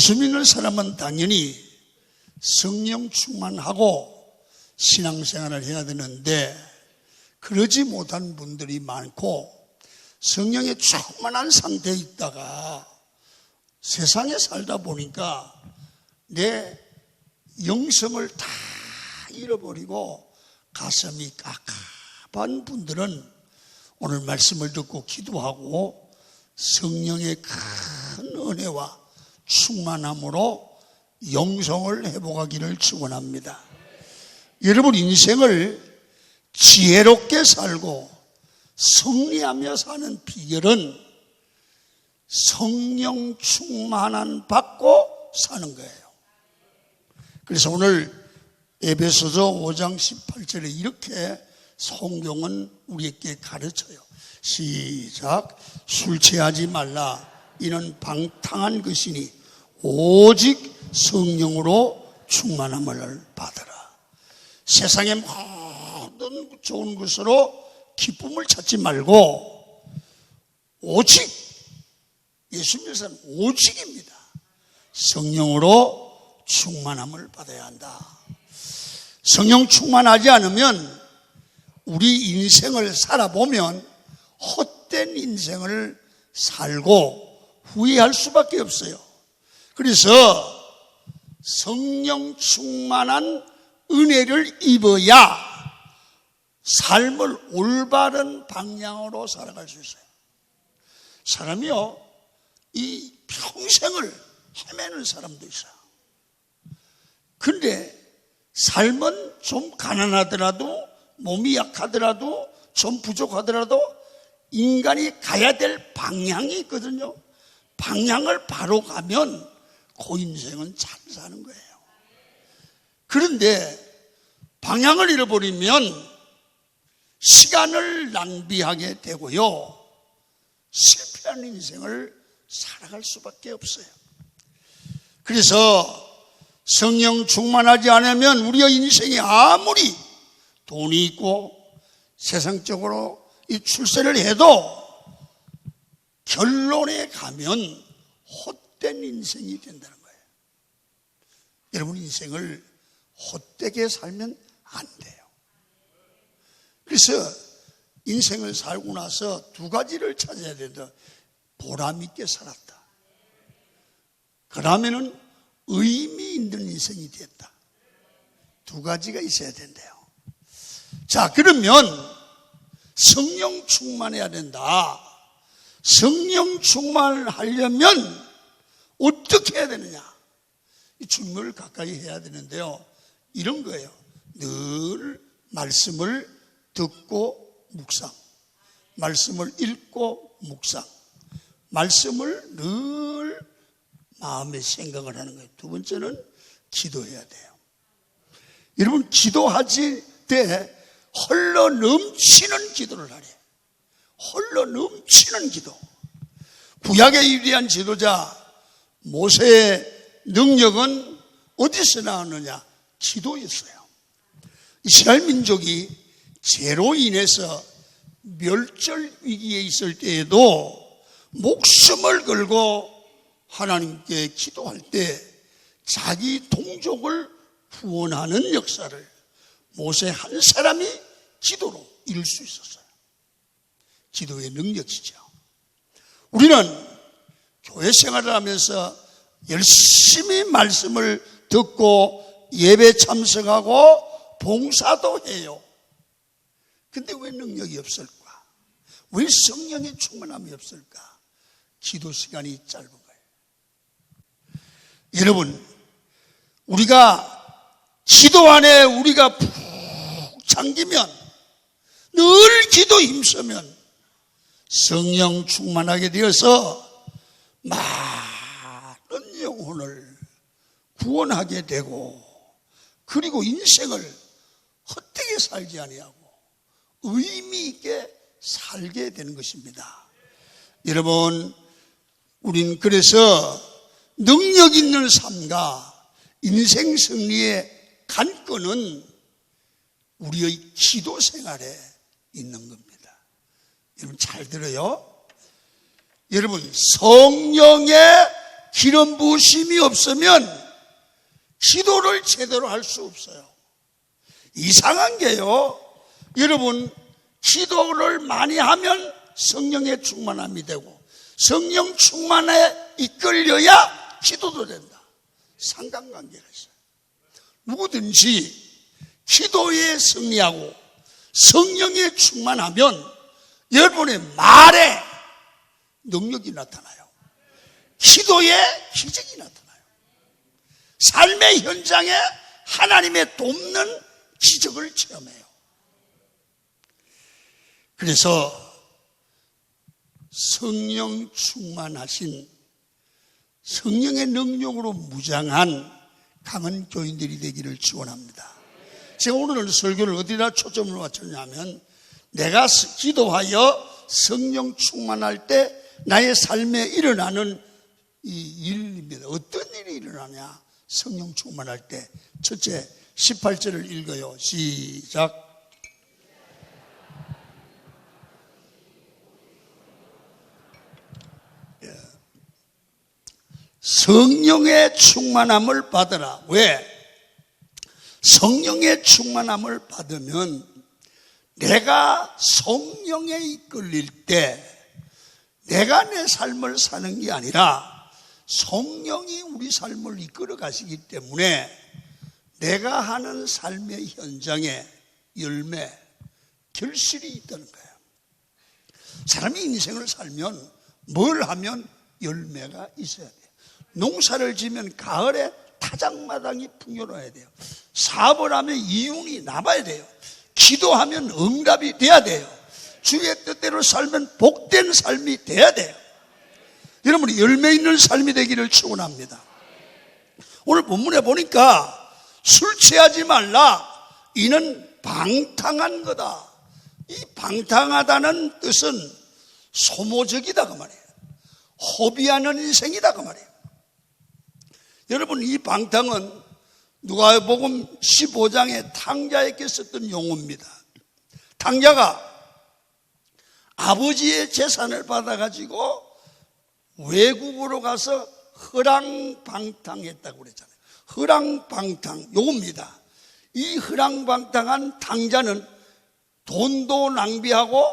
예수 믿는 사람은 당연히 성령 충만하고 신앙생활을 해야 되는데 그러지 못한 분들이 많고 성령에 충만한 상태에 있다가 세상에 살다 보니까 내 영성을 다 잃어버리고 가슴이 깝깝한 분들은 오늘 말씀을 듣고 기도하고 성령의 큰 은혜와 충만함으로 영성을 회복하기를 축원합니다. 여러분 인생을 지혜롭게 살고 승리하며 사는 비결은 성령 충만함 받고 사는 거예요. 그래서 오늘 에베소서 5장 18절에 이렇게 성경은 우리에게 가르쳐요. 시작. 술 취하지 말라. 이는 방탕한 것이니 오직 성령으로 충만함을 받으라. 세상의 모든 좋은 것으로 기쁨을 찾지 말고 오직 예수 믿는 사람은 오직입니다. 성령으로 충만함을 받아야 한다. 성령 충만하지 않으면 우리 인생을 살아보면 헛된 인생을 살고 후회할 수밖에 없어요. 그래서 성령 충만한 은혜를 입어야 삶을 올바른 방향으로 살아갈 수 있어요. 사람이요, 이 평생을 헤매는 사람도 있어요. 그런데 삶은 좀 가난하더라도 몸이 약하더라도 좀 부족하더라도 인간이 가야 될 방향이 있거든요. 방향을 바로 가면 그 인생은 잘 사는 거예요. 그런데 방향을 잃어버리면 시간을 낭비하게 되고요, 실패한 인생을 살아갈 수밖에 없어요. 그래서 성령 충만하지 않으면 우리의 인생이 아무리 돈이 있고 세상적으로 이 출세를 해도 결론에 가면 헛된 인생이 된다는 거예요. 여러분 인생을 헛되게 살면 안 돼요. 그래서 인생을 살고 나서 두 가지를 찾아야 된다. 보람 있게 살았다. 그러면은 의미 있는 인생이 됐다. 두 가지가 있어야 된대요. 자, 그러면 성령 충만해야 된다. 성령 충만을 하려면 어떻게 해야 되느냐? 이 주님을 가까이 해야 되는데요. 이런 거예요. 늘 말씀을 듣고 묵상, 말씀을 읽고 묵상, 말씀을 늘 마음에 생각을 하는 거예요. 두 번째는 기도해야 돼요. 여러분 기도하실 때 흘러 넘치는 기도를 하래. 흘러 넘치는 기도. 구약의 위대한 지도자 모세의 능력은 어디서 나왔느냐? 기도였어요. 이스라엘 민족이 죄로 인해서 멸절 위기에 있을 때에도 목숨을 걸고 하나님께 기도할 때 자기 동족을 구원하는 역사를 모세 한 사람이 기도로 이룰 수 있었어요. 기도의 능력이죠. 우리는 교회 생활을 하면서 열심히 말씀을 듣고 예배 참석하고 봉사도 해요. 근데 왜 능력이 없을까? 왜 성령의 충만함이 없을까? 기도 시간이 짧은 거예요. 여러분, 우리가 기도 안에 우리가 푹 잠기면, 늘 기도 힘쓰면 성령 충만하게 되어서 많은 영혼을 구원하게 되고, 그리고 인생을 헛되게 살지 아니하고 의미 있게 살게 되는 것입니다. 여러분, 우린 그래서 능력 있는 삶과 인생 승리의 관건은 우리의 기도 생활에 있는 겁니다. 여러분 잘 들어요. 여러분 성령의 기름 부으심이 없으면 기도를 제대로 할 수 없어요. 이상한 게요, 여러분, 기도를 많이 하면 성령의 충만함이 되고 성령 충만에 이끌려야 기도도 된다. 상관관계가 있어요. 누구든지 기도에 승리하고 성령에 충만하면 여러분의 말에 능력이 나타나요. 기도에 기적이 나타나요. 삶의 현장에 하나님의 돕는 기적을 체험해요. 그래서 성령 충만하신, 성령의 능력으로 무장한 강한 교인들이 되기를 축원합니다. 제가 오늘 설교를 어디다 초점을 맞췄냐면, 내가 기도하여 성령 충만할 때 나의 삶에 일어나는 이 일입니다. 어떤 일이 일어나냐? 성령 충만할 때 첫째 18절을 읽어요. 시작. 성령의 충만함을 받으라. 왜? 성령의 충만함을 받으면 내가 성령에 이끌릴 때 내가 내 삶을 사는 게 아니라 성령이 우리 삶을 이끌어 가시기 때문에 내가 하는 삶의 현장에 열매, 결실이 있다는 거예요. 사람이 인생을 살면 뭘 하면 열매가 있어야 돼요. 농사를 지면 가을에 타작마당이 풍요로워야 돼요. 사업을 하면 이윤이 남아야 돼요. 기도하면 응답이 돼야 돼요. 주의 뜻대로 살면 복된 삶이 돼야 돼요. 여러분이 열매 있는 삶이 되기를 축원합니다. 오늘 본문에 보니까 술 취하지 말라, 이는 방탕한 거다. 이 방탕하다는 뜻은 소모적이다 그 말이에요. 허비하는 인생이다 그 말이에요. 여러분, 이 방탕은 누가복음 15장의 탕자에게 썼던 용어입니다. 탕자가 아버지의 재산을 받아가지고 외국으로 가서 허랑방탕했다고 그랬잖아요. 허랑방탕, 요겁니다. 이 허랑방탕한 탕자는 돈도 낭비하고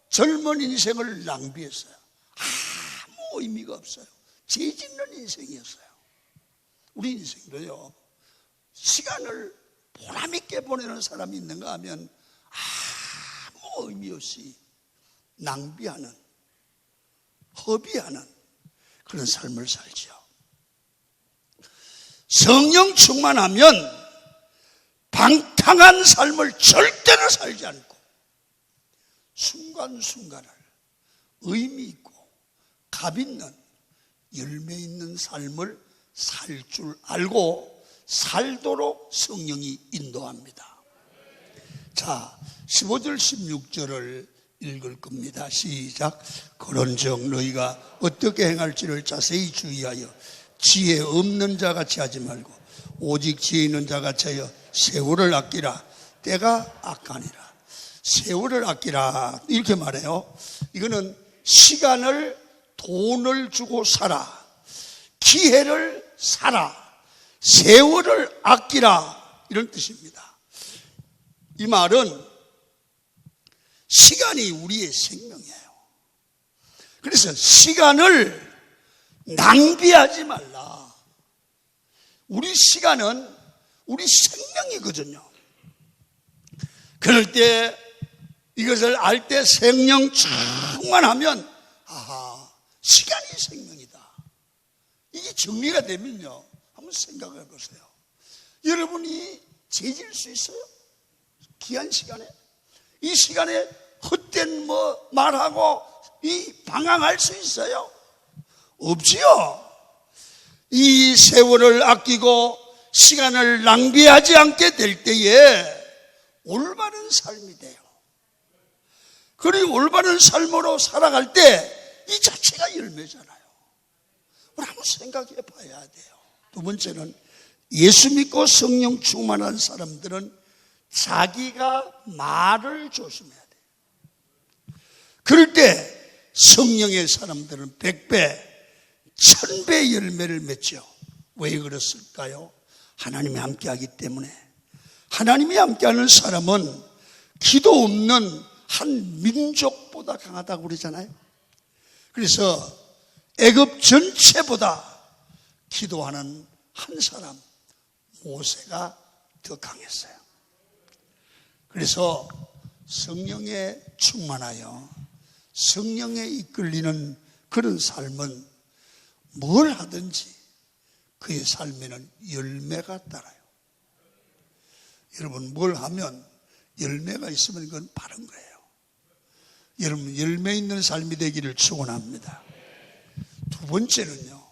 젊은 인생을 낭비했어요. 아무 의미가 없어요. 죄 짓는 인생이었어요. 우리 인생도요, 시간을 보람있게 보내는 사람이 있는가 하면 아무 의미 없이 낭비하는, 허비하는 그런 삶을 살지요. 성령 충만하면 방탕한 삶을 절대로 살지 않고 순간순간을 의미 있고 값 있는, 열매 있는 삶을 살 줄 알고 살도록 성령이 인도합니다. 자, 15절 16절을 읽을 겁니다. 시작. 그런즉 너희가 어떻게 행할지를 자세히 주의하여 지혜 없는 자같이 하지 말고 오직 지혜 있는 자같이 하여 세월을 아끼라. 때가 악하니라. 세월을 아끼라, 이렇게 말해요. 이거는 시간을, 돈을 주고 살아, 기회를 살아, 세월을 아끼라, 이런 뜻입니다. 이 말은 시간이 우리의 생명이에요. 그래서 시간을 낭비하지 말라. 우리 시간은 우리 생명이거든요. 그럴 때 이것을 알 때 생명 충만하면 시간이 생명이다. 이게 정리가 되면요, 한번 생각해 보세요. 여러분이 죄질 수 있어요? 귀한 시간에? 이 시간에 헛된 말하고 방황할 수 있어요? 없지요. 이 세월을 아끼고 시간을 낭비하지 않게 될 때에 올바른 삶이 돼요. 그리고 올바른 삶으로 살아갈 때 이 자체가 열매잖아요. 우리 한번 생각해 봐야 돼요. 두 번째는, 예수 믿고 성령 충만한 사람들은 자기가 말을 조심해야 돼요. 그럴 때 성령의 사람들은 100배 1000배의 열매를 맺죠. 왜 그랬을까요? 하나님이 함께하기 때문에. 하나님이 함께하는 사람은 기도 없는 한 민족보다 강하다고 그러잖아요. 그래서 애굽 전체보다 기도하는 한 사람, 모세가 더 강했어요. 그래서 성령에 충만하여 성령에 이끌리는 그런 삶은 뭘 하든지 그의 삶에는 열매가 따라요. 여러분, 뭘 하면 열매가 있으면 그건 바른 거예요. 여러분, 열매 있는 삶이 되기를 축원합니다. 두 번째는요,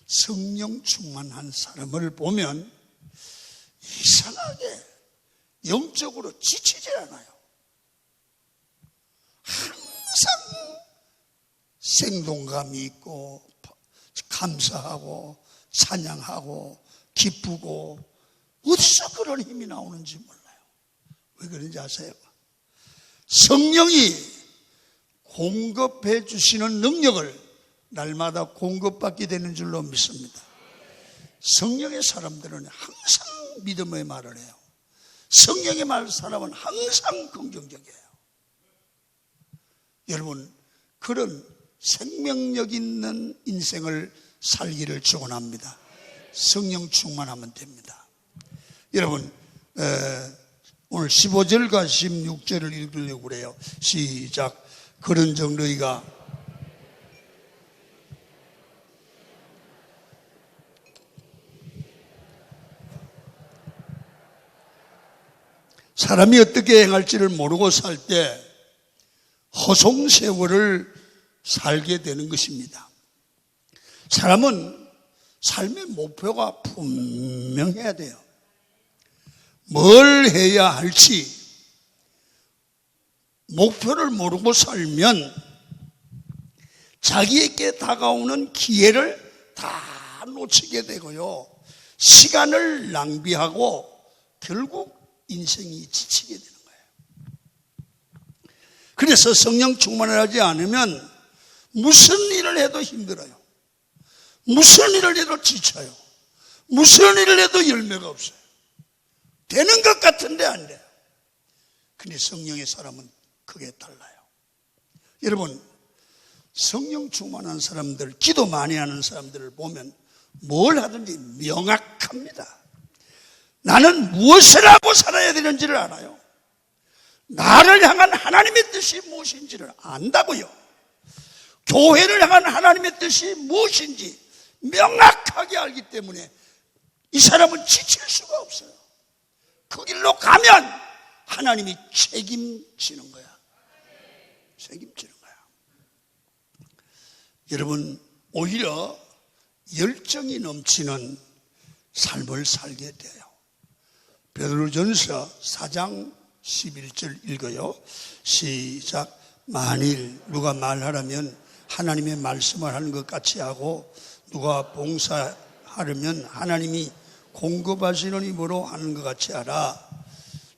성령 충만한 사람을 보면 이상하게 영적으로 지치질 않아요. 항상 생동감이 있고 감사하고 찬양하고 기쁘고 어디서 그런 힘이 나오는지 몰라요. 왜 그런지 아세요? 성령이 공급해 주시는 능력을 날마다 공급받게 되는 줄로 믿습니다. 성령의 사람들은 항상 믿음의 말을 해요. 성령의 말 사람은 항상 긍정적이에요. 여러분, 그런 생명력 있는 인생을 살기를 축원합니다. 성령 충만하면 됩니다. 여러분, 오늘 15절과 16절을 읽으려고 그래요. 시작. 그런즉 너희가 사람이 어떻게 행할지를 모르고 살 때 허송세월을 살게 되는 것입니다. 사람은 삶의 목표가 분명해야 돼요. 뭘 해야 할지 목표를 모르고 살면 자기에게 다가오는 기회를 다 놓치게 되고요, 시간을 낭비하고 결국 인생이 지치게 되는 거예요. 그래서 성령 충만을 하지 않으면 무슨 일을 해도 힘들어요. 무슨 일을 해도 지쳐요. 무슨 일을 해도 열매가 없어요. 되는 것 같은데 안 돼요. 근데 성령의 사람은 크게 달라요. 여러분, 성령 충만한 사람들, 기도 많이 하는 사람들을 보면 뭘 하든지 명확합니다. 나는 무엇을 하고 살아야 되는지를 알아요. 나를 향한 하나님의 뜻이 무엇인지를 안다고요. 교회를 향한 하나님의 뜻이 무엇인지 명확하게 알기 때문에 이 사람은 지칠 수가 없어요. 그 길로 가면 하나님이 책임지는 거야. 책임지는 거야. 여러분, 오히려 열정이 넘치는 삶을 살게 돼요. 베드로전서 4장 11절 읽어요. 시작. 만일 누가 말하려면 하나님의 말씀을 하는 것 같이 하고, 누가 봉사하려면 하나님이 공급하시는 힘으로 하는 것 같이 하라.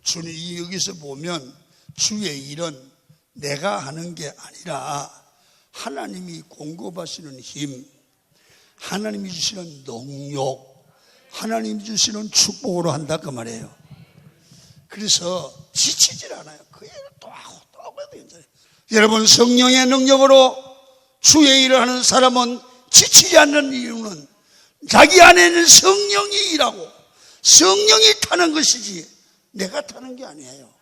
주님, 여기서 보면 주의 일은 내가 하는 게 아니라 하나님이 공급하시는 힘, 하나님이 주시는 능력, 하나님이 주시는 축복으로 한다 그 말이에요. 그래서 지치질 않아요. 그 일을 또 하고 또 하고 해도 괜찮아요. 여러분, 성령의 능력으로 주의 일을 하는 사람은 지치지 않는 이유는 자기 안에는 성령이 일하고 성령이 타는 것이지 내가 타는 게 아니에요.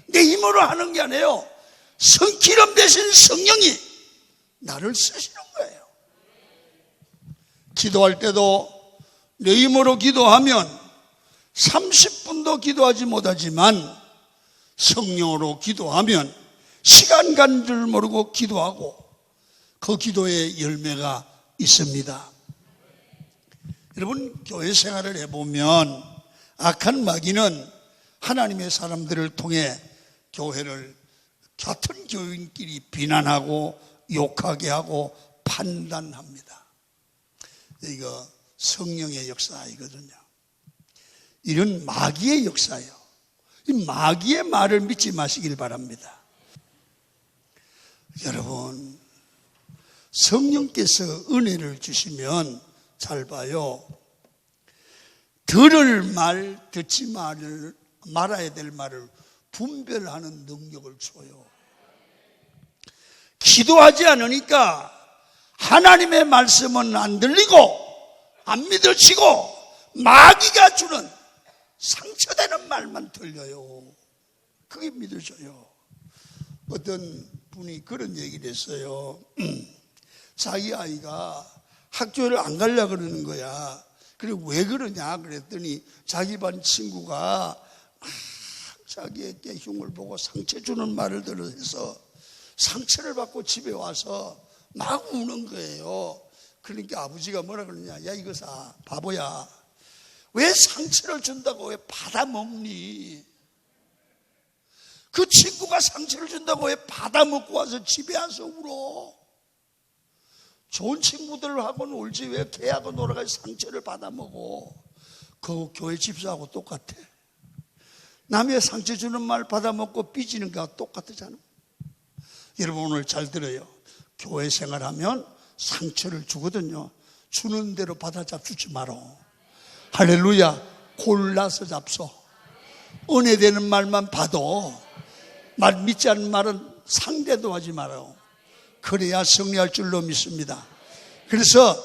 내 힘으로 하는 게 아니에요. 기름 대신 성령이 나를 쓰시는 거예요. 기도할 때도 내 힘으로 기도하면 30분도 기도하지 못하지만 성령으로 기도하면 시간 간 줄 모르고 기도하고 그 기도에 열매가 있습니다. 여러분, 교회 생활을 해보면 악한 마귀는 하나님의 사람들을 통해 교회를 같은 교인끼리 비난하고 욕하게 하고 판단합니다. 이거 성령의 역사이거든요. 이런 마귀의 역사예요. 이 마귀의 말을 믿지 마시길 바랍니다. 여러분, 성령께서 은혜를 주시면 잘 봐요. 들을 말, 듣지 말아야 될 말을 분별하는 능력을 줘요. 기도하지 않으니까 하나님의 말씀은 안 들리고 안 믿어지고 마귀가 주는 상처되는 말만 들려요. 그게 믿어져요. 어떤 분이 그런 얘기를 했어요. 자기 아이가 학교를 안 가려고 그러는 거야. 그리고 왜 그러냐 그랬더니 자기 반 친구가 자기에게 흉을 보고 상처 주는 말을 들어서 상처를 받고 집에 와서 막 우는 거예요. 그러니까 아버지가 뭐라 그러냐, 야 이거사 바보야, 왜 상처를 준다고 왜 받아먹니? 그 친구가 상처를 준다고 왜 받아먹고 와서 집에 와서 울어? 좋은 친구들하고는 울지 왜 걔하고 놀아가지고 상처를 받아먹어? 그 교회 집사하고 똑같아. 남의 상처 주는 말 받아먹고 삐지는 거하고 똑같잖아. 여러분 오늘 잘 들어요. 교회 생활하면 상처를 주거든요. 주는 대로 받아 잡수지 마라. 할렐루야. 골라서 잡소. 은혜되는 말만 받아. 말 믿지 않는 말은 상대도 하지 마라. 그래야 승리할 줄로 믿습니다. 그래서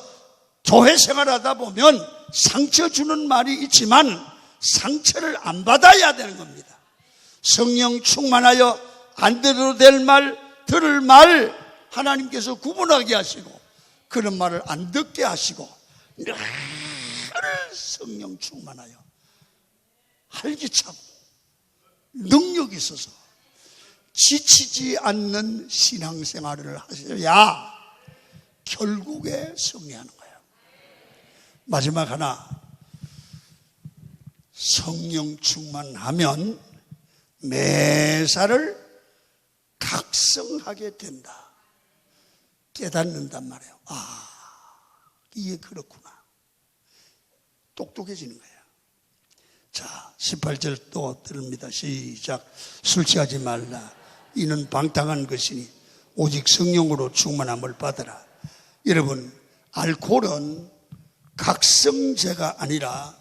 교회 생활하다 보면 상처 주는 말이 있지만 상처를 안 받아야 되는 겁니다. 성령 충만하여 안 들어도 될 말, 들을 말 하나님께서 구분하게 하시고 그런 말을 안 듣게 하시고 늘 성령 충만하여 활기차고 능력이 있어서 지치지 않는 신앙생활을 하셔야 결국에 승리하는 거예요. 마지막 하나, 성령 충만하면 매사를 각성하게 된다. 깨닫는단 말이에요. 아, 이게 그렇구나. 똑똑해지는 거예요. 자, 18절 또 들읍니다. 시작. 술 취하지 말라. 이는 방탕한 것이니 오직 성령으로 충만함을 받으라. 여러분, 알코올은 각성제가 아니라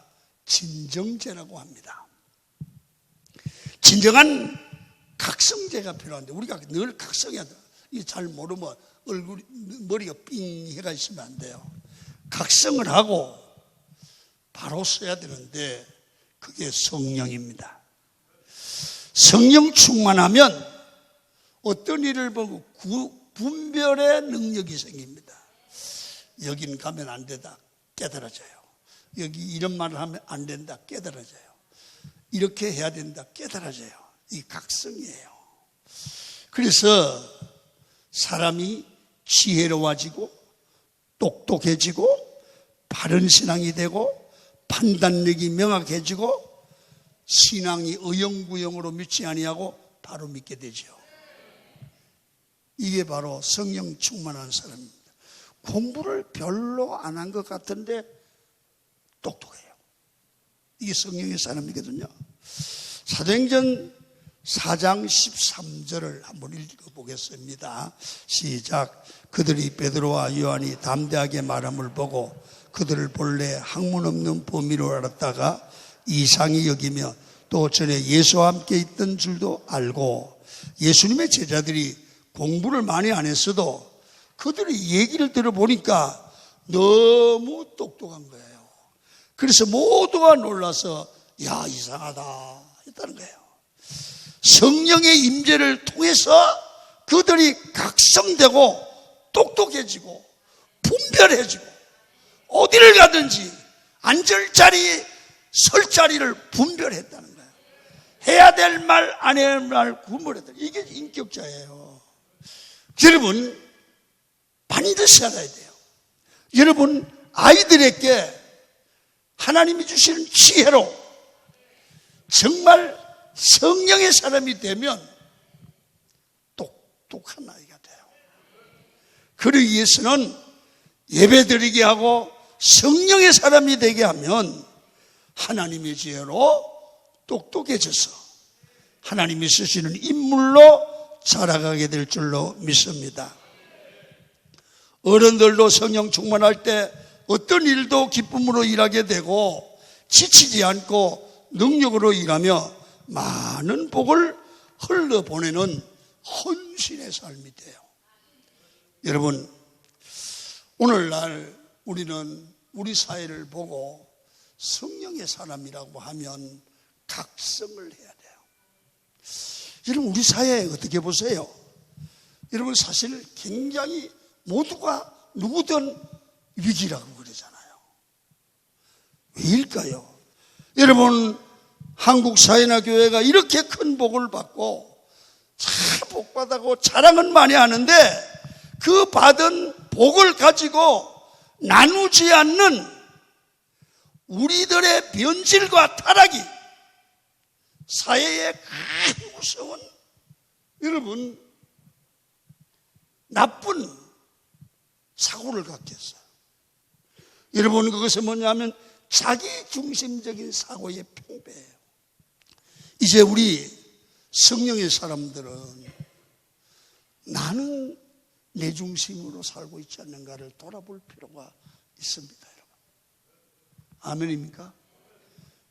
진정제라고 합니다. 진정한 각성제가 필요한데 우리가 늘 각성해야 돼. 이게 잘 모르면 머리가 삥 해가 있으면 안 돼요. 각성을 하고 바로 써야 되는데 그게 성령입니다. 성령 충만하면 어떤 일을 보고 분별의 능력이 생깁니다. 여긴 가면 안 되다 깨달아져요. 여기 이런 말을 하면 안 된다 깨달아져요. 이렇게 해야 된다 깨달아져요. 이 각성이에요. 그래서 사람이 지혜로워지고 똑똑해지고 바른 신앙이 되고 판단력이 명확해지고 신앙이 의형구형으로 믿지 아니하고 바로 믿게 되죠. 이게 바로 성령 충만한 사람입니다. 공부를 별로 안 한 것 같은데 똑똑해요. 이게 성령의 사람이거든요. 사도행전 4장 13절을 한번 읽어보겠습니다. 시작. 그들이 베드로와 요한이 담대하게 말함을 보고 그들을 본래 학문 없는 범위로 알았다가 이상히 여기며 또 전에 예수와 함께 있던 줄도 알고, 예수님의 제자들이 공부를 많이 안 했어도 그들의 얘기를 들어보니까 너무 똑똑한 거예요. 그래서 모두가 놀라서 야 이상하다 했다는 거예요. 성령의 임재를 통해서 그들이 각성되고 똑똑해지고 분별해지고 어디를 가든지 앉을 자리 설 자리를 분별했다는 거예요. 해야 될 말 안 해야 될 말 구분했다. 이게 인격자예요. 여러분 반드시 알아야 돼요. 여러분 아이들에게 하나님이 주시는 지혜로 정말 성령의 사람이 되면 똑똑한 아이가 돼요. 그러기 위해서는 예배드리게 하고 성령의 사람이 되게 하면 하나님의 지혜로 똑똑해져서 하나님이 쓰시는 인물로 자라가게 될 줄로 믿습니다. 어른들도 성령 충만할 때 어떤 일도 기쁨으로 일하게 되고 지치지 않고 능력으로 일하며 많은 복을 흘러보내는 헌신의 삶이 돼요. 여러분, 오늘날 우리는 우리 사회를 보고 성령의 사람이라고 하면 각성을 해야 돼요. 여러분, 우리 사회 어떻게 보세요? 여러분, 사실 굉장히 모두가 누구든 위기라고 그러잖아요. 왜일까요? 여러분, 한국 사회나 교회가 이렇게 큰 복을 받고 잘 복받고 자랑은 많이 하는데 그 받은 복을 가지고 나누지 않는 우리들의 변질과 타락이 사회의 큰 무서운, 여러분, 나쁜 사고를 갖게 했어요. 여러분, 그것은 뭐냐면 자기중심적인 사고의 팽배예요. 이제 우리 성령의 사람들은 나는 내 중심으로 살고 있지 않는가를 돌아볼 필요가 있습니다, 여러분. 아멘입니까?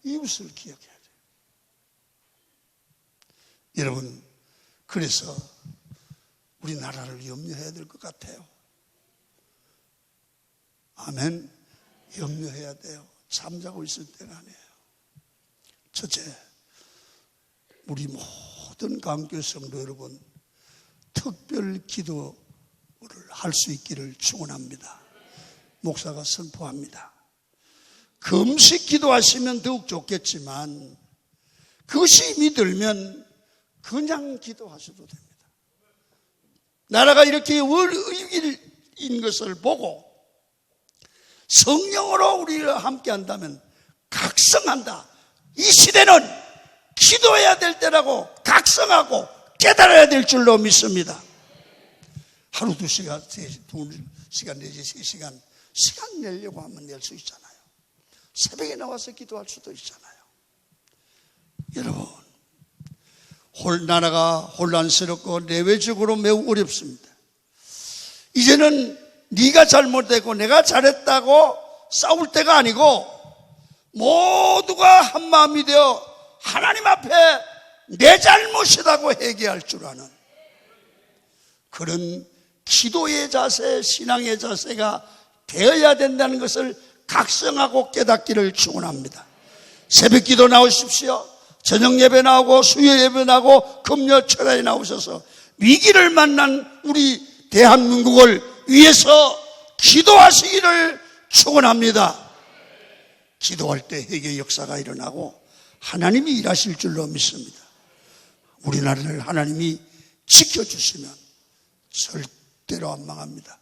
이웃을 기억해야 돼요. 여러분, 그래서 우리나라를 염려해야 될 것 같아요. 아멘. 염려해야 돼요. 잠자고 있을 때가 아니에요. 첫째, 우리 모든 강교회 성도 여러분, 특별 기도를 할 수 있기를 축원합니다. 목사가 선포합니다. 금식 기도하시면 더욱 좋겠지만 그것이 힘이 들면 그냥 기도하셔도 됩니다. 나라가 이렇게 위기인 것을 보고 성령으로 우리를 함께 한다면 각성한다. 이 시대는 기도해야 될 때라고 각성하고 깨달아야 될 줄로 믿습니다. 하루 2시간, 2시간 내지 3시간 시간 내려고 하면 낼 수 있잖아요. 새벽에 나와서 기도할 수도 있잖아요. 여러분, 나라가 혼란스럽고 내외적으로 매우 어렵습니다. 이제는 네가 잘못되고 내가 잘했다고 싸울 때가 아니고 모두가 한마음이 되어 하나님 앞에 내 잘못이라고 회개할 줄 아는 그런 기도의 자세, 신앙의 자세가 되어야 된다는 것을 각성하고 깨닫기를 축원합니다. 새벽 기도 나오십시오. 저녁 예배 나오고 수요 예배 나오고 금요 철야에 나오셔서 위기를 만난 우리 대한민국을 위해서 기도하시기를 축원합니다. 기도할 때 회개 역사가 일어나고 하나님이 일하실 줄로 믿습니다. 우리나라를 하나님이 지켜주시면 절대로 안 망합니다.